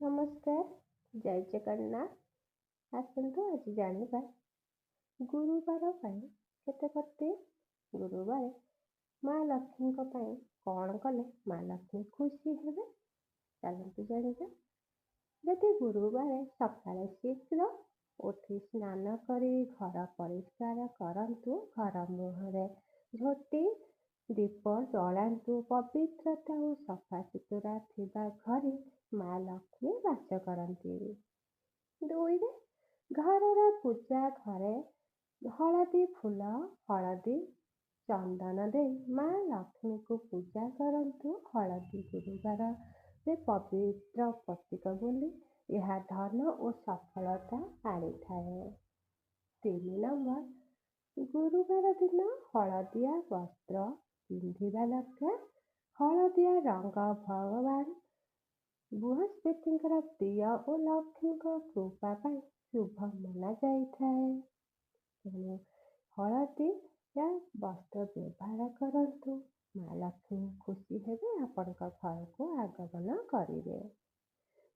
ନମସ୍କାର, ଜୟ ଜଗନ୍ନାଥ। ଆସନ୍ତୁ ଆଜି ଜାଣିବା ଗୁରୁବାର ପାଇଁ କେତେକ ଟିପ୍ସ। ଗୁରୁବାର ମା ଲକ୍ଷ୍ମୀଙ୍କ ପାଇଁ କ'ଣ କଲେ ମା ଲକ୍ଷ୍ମୀ ଖୁସି ହେବେ, ଚାଲନ୍ତୁ ଜାଣିବା। ଯଦି ଗୁରୁବାର ସକାଳେ ଶୀଘ୍ର ଉଠି ସ୍ନାନ କରି ଘର ପରିଷ୍କାର କରନ୍ତୁ, ଘର ମୁହଁରେ ଝୋଟି ଦୀପ ଜଳାନ୍ତୁ। ପବିତ୍ରତା ଓ ସଫାସୁତୁରା ଥିବା ଘରେ ମା ଲକ୍ଷ୍ମୀ ବାସ କରନ୍ତି। 2. ଘରର ପୂଜା ଘରେ ହଳଦୀ ଫୁଲ, ହଳଦୀ ଚନ୍ଦନ ଦେଇ ମା ଲକ୍ଷ୍ମୀଙ୍କୁ ପୂଜା କରନ୍ତୁ। ହଳଦୀ ଗୁରୁବାରରେ ପବିତ୍ର ପ୍ରତୀକ ବୋଲି ଏହା ଧନ ଓ ସଫଳତା ଆଣିଥାଏ। 3. ଗୁରୁବାର ଦିନ ହଳଦିଆ ବସ୍ତ୍ର ପିନ୍ଧିବା ଦରକାର। ହଳଦିଆ ରଙ୍ଗ ଭଗବାନ ବୃହସ୍ପତିଙ୍କର ପ୍ରିୟ ଓ ଲକ୍ଷ୍ମୀଙ୍କ କୃପା ପାଇଁ ଶୁଭ ମନା ଯାଇଥାଏ। ତେଣୁ ହଳଦିଆ ବସ୍ତ୍ର ବ୍ୟବହାର କରନ୍ତୁ। ମା ଲକ୍ଷ୍ମୀ ଖୁସି ହେବେ, ଆପଣଙ୍କ ଘରକୁ ଆଗମନ କରିବେ।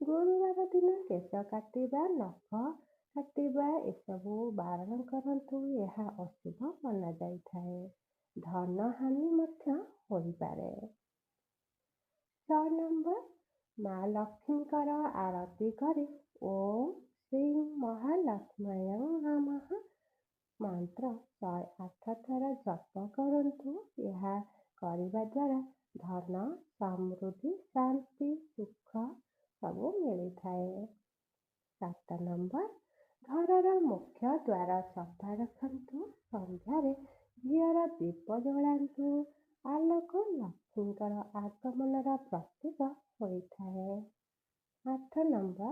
ଗୁରୁବାର ଦିନ କେଶ କାଟିବା, ନଖ କାଟିବା ଏସବୁ ବାରଣ କରନ୍ତୁ। ଏହା ଅଶୁଭ ମନା ଯାଇଥାଏ। ଧନ ହାନି ମଧ୍ୟ ହୋଇପାରେ। 6. ମା ଲକ୍ଷ୍ମୀଙ୍କର ଆରତି କରି ଓଁ ଶ୍ରୀଂ ମହାଲକ୍ଷ୍ମୀୟ ନମଃ ମନ୍ତ୍ର 108 ଥର ଜପ କରନ୍ତୁ। ଏହା କରିବା ଦ୍ୱାରା ଧନ, ସମୃଦ୍ଧି, ଶାନ୍ତି, ସୁଖ ସବୁ ମିଳିଥାଏ। 7. ଘରର ମୁଖ୍ୟ ଦ୍ୱାର ସଫା ରଖନ୍ତୁ। ସନ୍ଧ୍ୟାରେ ଘିଅର ଦୀପ ଜଳାନ୍ତୁ। ଆଲୋକ ଲକ୍ଷ୍ମୀଙ୍କର ଆଗମନର ପ୍ରତୀକ ହୋଇଥାଏ। 8.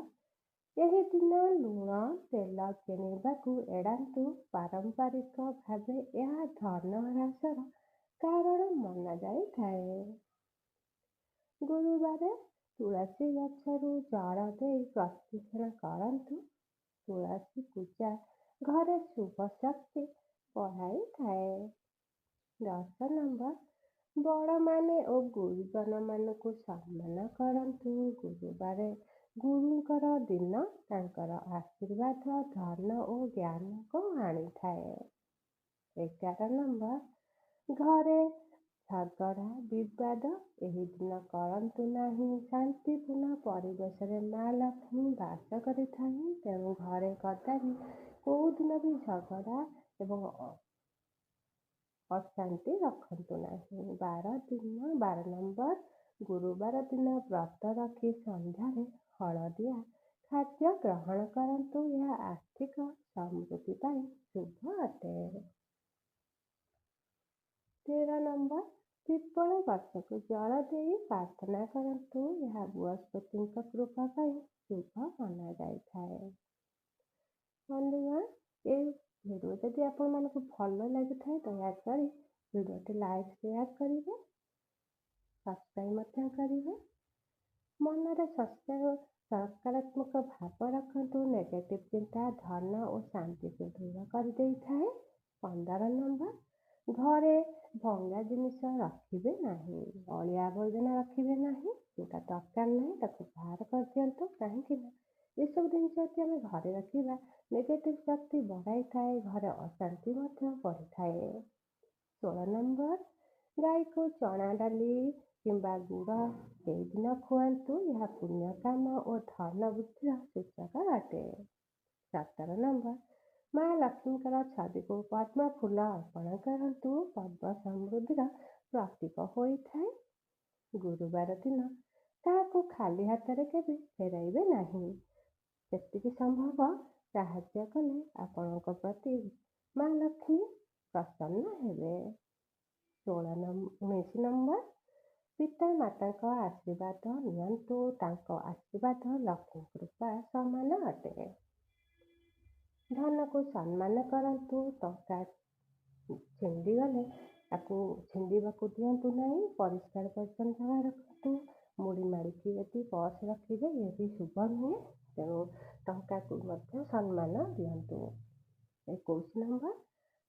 ଏହି ଦିନ ଲୁଣ ତେଲ କିଣିବାକୁ ଏଡ଼ାନ୍ତୁ। ପାରମ୍ପରିକ ଭାବେ ଏହା ଧନ ହ୍ରାସର କାରଣ ମନା ଯାଇଥାଏ। ଗୁରୁବାର ତୁଳସୀ ଗଛରୁ ଜଳ ଦେଇ ପ୍ରଦକ୍ଷିଣ କରନ୍ତୁ। ତୁଳସୀ ପୂଜା ଘରେ ଶୁଭ ଶକ୍ତି ବଢ଼ାଇଥାଏ। 10. ବଡ଼ମାନେ ଓ ଗୁରୁଜନମାନଙ୍କୁ ସମ୍ମାନ କରନ୍ତୁ। ଗୁରୁବାର ଗୁରୁଙ୍କର ଦିନ, ତାଙ୍କର ଆଶୀର୍ବାଦ ଧନ ଓ ଜ୍ଞାନକୁ ଆଣିଥାଏ। 11. ଘରେ ଝଗଡ଼ା ବିବାଦ ଏହି ଦିନ କରନ୍ତୁ ନାହିଁ। ଶାନ୍ତିପୂର୍ଣ୍ଣ ପରିବେଶରେ ମା ଲକ୍ଷ୍ମୀ ବାସ କରିଥାଏ। ତେଣୁ ଘରେ କଦାପି କେଉଁଦିନ ବି ଝଗଡ଼ା ଏବଂ ଅଶାନ୍ତି ରଖନ୍ତୁ ନାହିଁ। 12. ଗୁରୁବାର ଦିନ ବ୍ରତ ରଖି ସନ୍ଧ୍ୟାରେ ହଳଦିଆ ଖାଦ୍ୟ ଗ୍ରହଣ କରନ୍ତୁ। ଏହା ଆର୍ଥିକ ସମୃଦ୍ଧି ପାଇଁ ଶୁଭ ଅଟେ। 13. ପିପଳ ଗଛକୁ ଜଳ ଦେଇ ପ୍ରାର୍ଥନା କରନ୍ତୁ। ଏହା ବୃହସ୍ପତିଙ୍କ କୃପା ପାଇଁ ଶୁଭ ମନା ଯାଇଥାଏ। ବନ୍ଧୁଗଣ, ଏହି ଭିଡ଼ିଓ ଯଦି ଆପଣମାନଙ୍କୁ ଭଲ ଲାଗିଥାଏ ଦୟାକରି ଭିଡ଼ିଓଟି ଲାଇକ୍ ସେୟାର କରିବେ, ସବସ୍କ୍ରାଇବ୍ ମଧ୍ୟ କରିବେ। ମନରେ ସକାରାତ୍ମକ ଭାବ ରଖନ୍ତୁ। ନେଗେଟିଭ୍ ଚିନ୍ତା ଧନ ଓ ଶାନ୍ତିକୁ ଦୂର କରିଦେଇଥାଏ। 15. ଘରେ ଭଙ୍ଗା ଜିନିଷ ରଖିବେ ନାହିଁ। ଅଳିଆ ଆବର୍ଜନା ରଖିବେ ନାହିଁ। ଯେଉଁଟା ଦରକାର ନାହିଁ ତାକୁ ବାହାର କରିଦିଅନ୍ତୁ। କାହିଁକି ନା ଏସବୁ ଜିନିଷ ଯଦି ଆମେ ଘରେ ରଖିବା ନେଗେଟିଭ୍ ଶକ୍ତି ବଢ଼ାଇଥାଏ, ଘରେ ଅଶାନ୍ତି ମଧ୍ୟ ବଢ଼ିଥାଏ। 16. ଗାଈକୁ ଚଣା ଡାଲି କିମ୍ବା ଗୁଡ଼ ସେଇଦିନ ଖୁଆନ୍ତୁ। ଏହା ପୁଣ୍ୟ କାମ ଓ ଧନ ବୃଦ୍ଧିର ସୂଚକ ଅଟେ। 17. ମା ଲକ୍ଷ୍ମୀଙ୍କର ଛବିକୁ ପଦ୍ମ ଫୁଲ ଅର୍ପଣ କରନ୍ତୁ। ପଦ୍ମ ସମୃଦ୍ଧିର ପ୍ରତୀକ ହୋଇଥାଏ। ଗୁରୁବାର ଦିନ କାହାକୁ ଖାଲି ହାତରେ କେବେ ଫେରାଇବେ ନାହିଁ। ଯେତିକି ସମ୍ଭବ ସାହାଯ୍ୟ କଲେ ଆପଣଙ୍କ ପ୍ରତି ମା ଲକ୍ଷ୍ମୀ ପ୍ରସନ୍ନ ହେବେ। 19. ପିତା ମାତାଙ୍କ ଆଶୀର୍ବାଦ ନିଅନ୍ତୁ। ତାଙ୍କ ଆଶୀର୍ବାଦ ଲକ୍ଷ୍ମୀ କୃପା ସମାନ ଅଟେ। ଧନକୁ ସମ୍ମାନ କରନ୍ତୁ। ଟଙ୍କା ଛିଣ୍ଡିଗଲେ ତାକୁ ଛିଣ୍ଡିବାକୁ ଦିଅନ୍ତୁ ନାହିଁ। ପରିଷ୍କାର ପରିଚ୍ଛନ୍ନ ରଖନ୍ତୁ। ମୁଡ଼ି ମାଡ଼ିକି ଯଦି ପର୍ସ ରଖିବେ ଏ ବି ଶୁଭ ନୁହେଁ। ତେଣୁ ଟଙ୍କାକୁ ମଧ୍ୟ ସମ୍ମାନ ଦିଅନ୍ତୁ। 21.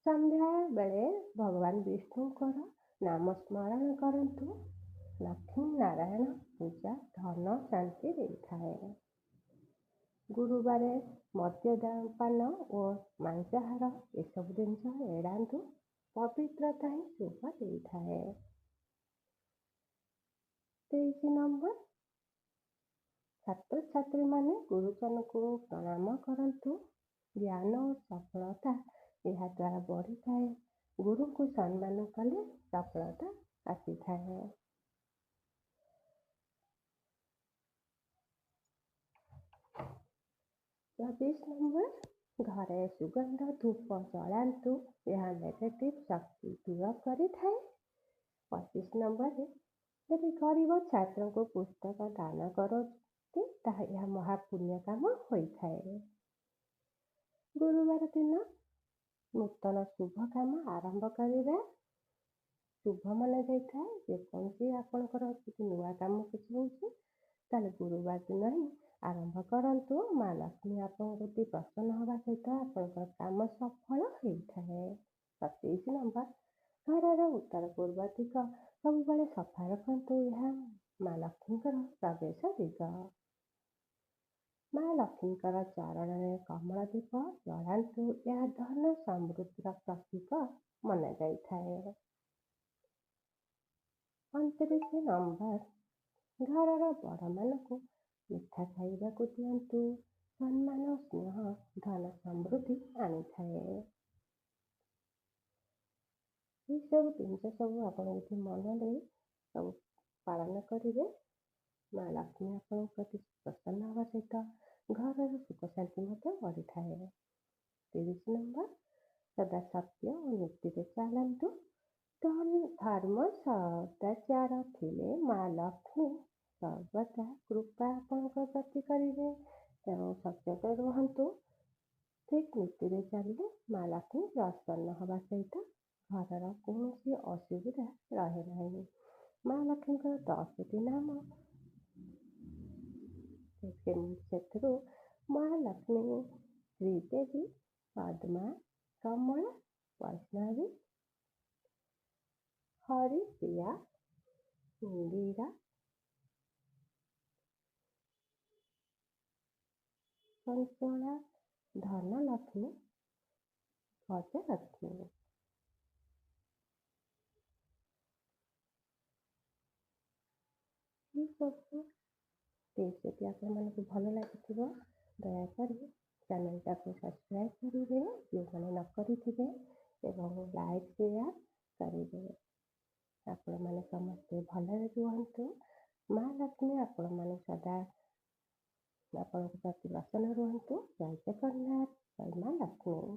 ସନ୍ଧ୍ୟା ବେଳେ ଭଗବାନ ବିଷ୍ଣୁଙ୍କର ନାମ ସ୍ମରଣ କରନ୍ତୁ। ଲକ୍ଷ୍ମୀ ନାରାୟଣ ପୂଜା ଧନ ଶାନ୍ତି ଦେଇଥାଏ। ଗୁରୁବାରେ ମଦ୍ୟପାନ ଓ ମାଂସାହାର ଏସବୁ ଜିନିଷ ଏଡ଼ାନ୍ତୁ। ପବିତ୍ରତା ହିଁ ଶୁଭ ଦେଇଥାଏ। 23 ନମ୍ବର, ଛାତ୍ରଛାତ୍ରୀମାନେ ଗୁରୁଜନଙ୍କୁ ପ୍ରଣାମ କରନ୍ତୁ। ଜ୍ଞାନ ଓ ସଫଳତା ଏହା ଦ୍ୱାରା ବଢ଼ିଥାଏ। ଗୁରୁଙ୍କୁ ସମ୍ମାନ କଲେ ସଫଳତା ଆସିଥାଏ। 24 ନମ୍ବର, ଘରେ ସୁଗନ୍ଧ ଧୂପ ଜଳାନ୍ତୁ। ଏହା ନେଗେଟିଭ୍ ଶକ୍ତି ଦୂର କରିଥାଏ। 25 ନମ୍ବରରେ, ଯଦି ଗରିବ ଛାତ୍ରଙ୍କୁ ପୁସ୍ତକ ଦାନ କରନ୍ତି ତାହା ଏହା ମହାପୁଣ୍ୟ କାମ ହୋଇଥାଏ। ଗୁରୁବାର ଦିନ ନୂତନ ଶୁଭ କାମ ଆରମ୍ଭ କରିବା ଶୁଭ ମନାଯାଇଥାଏ। ଯେକୌଣସି ଆପଣଙ୍କର କିଛି ନୂଆ କାମ କିଛି ହେଉଛି ତାହେଲେ ଗୁରୁବାର ଦିନ ହିଁ ଆରମ୍ଭ କରନ୍ତୁ। ମା ଲକ୍ଷ୍ମୀ ଆପଣଙ୍କ ପ୍ରତି ପ୍ରସନ୍ନ ହେବା ସହିତ ଆପଣଙ୍କର କାମ ସଫଳ ହୋଇଥାଏ। 27 ନମ୍ବର, ଘରର ଉତ୍ତର ପୂର୍ବ ଦିଗ ସବୁବେଳେ ସଫା ରଖନ୍ତୁ। ଏହା ମା ଲକ୍ଷ୍ମୀଙ୍କର ପ୍ରବେଶ ଦିଗ। ମା ଲକ୍ଷ୍ମୀଙ୍କର ଚରଣରେ କମଳ ଦୀପ ଜଳାନ୍ତୁ। ଏହା ଧନ ସମୃଦ୍ଧିର ପ୍ରତୀକ ମନାଯାଇଥାଏ। 29 ନମ୍ବର, ଘରର ବଡ଼ମାନଙ୍କୁ ମିଠା ଖାଇବାକୁ ଦିଅନ୍ତୁ। ସମ୍ମାନ ଓ ସ୍ନେହ ଧନ ସମୃଦ୍ଧି ଆଣିଥାଏ। ଏସବୁ ଜିନିଷ ସବୁ ଆପଣ ଯଦି ମନ ଦେଇ ସବୁ ପାଳନ କରିବେ, ମା ଲକ୍ଷ୍ମୀ ଆପଣଙ୍କ ପ୍ରତି ପ୍ରସନ୍ନ ହେବା ସହିତ ଘରର ସୁଖ ଶାନ୍ତି ମଧ୍ୟ ବଢ଼ିଥାଏ। 30 ନମ୍ବର, ସଦା ସତ୍ୟ ଓ ନୀତିରେ ଚାଲନ୍ତୁ। ଧର୍ମ ସଦାଚାର ଥିଲେ ମା ଲକ୍ଷ୍ମୀ ସର୍ବଦା କୃପା ଆପଣଙ୍କ ପ୍ରତି କରିବେ। ତେଣୁ ସଚେତ ରୁହନ୍ତୁ। ଠିକ୍ ନୀତିରେ ଚାଲିଲେ ମା ଲକ୍ଷ୍ମୀ ପ୍ରସନ୍ନ ହେବା ସହିତ ଘରର କୌଣସି ଅସୁବିଧା ରହେ ନାହିଁ। ମା ଲକ୍ଷ୍ମୀଙ୍କର 10ଟି ନାମ, ସେଥିରୁ ମହାଲକ୍ଷ୍ମୀ, ଶ୍ରୀଦେବୀ, ପଦ୍ମା, କମଳା, ବୈଷ୍ଣବୀ, ହରିପ୍ରିୟା, ଇନ୍ଦିରା, ଚଞ୍ଚଳା, ଧନଲକ୍ଷ୍ମୀ, ଗଜଲକ୍ଷ୍ମୀ। ଏସବୁ ଟିପ୍ସ ଯଦି ଆପଣମାନଙ୍କୁ ଭଲ ଲାଗିଥିବ ଦୟାକରି ଚ୍ୟାନେଲଟାକୁ ସବସ୍କ୍ରାଇବ୍ କରିବେ, ଯେଉଁମାନେ ନ କରିଥିବେ, ଏବଂ ଲାଇକ୍ ସେୟାର କରିବେ। ଆପଣମାନେ ସମସ୍ତେ ଭଲରେ ରୁହନ୍ତୁ। ମା ଲକ୍ଷ୍ମୀ ଆପଣମାନଙ୍କୁ ସଦା ଆପଣଙ୍କ ପ୍ରତି ପ୍ରସନ୍ନ ରୁହନ୍ତୁ। ଜୟ ଜଗନ୍ନାଥ, ଜୟ ମା ଲକ୍ଷ୍ମୀ।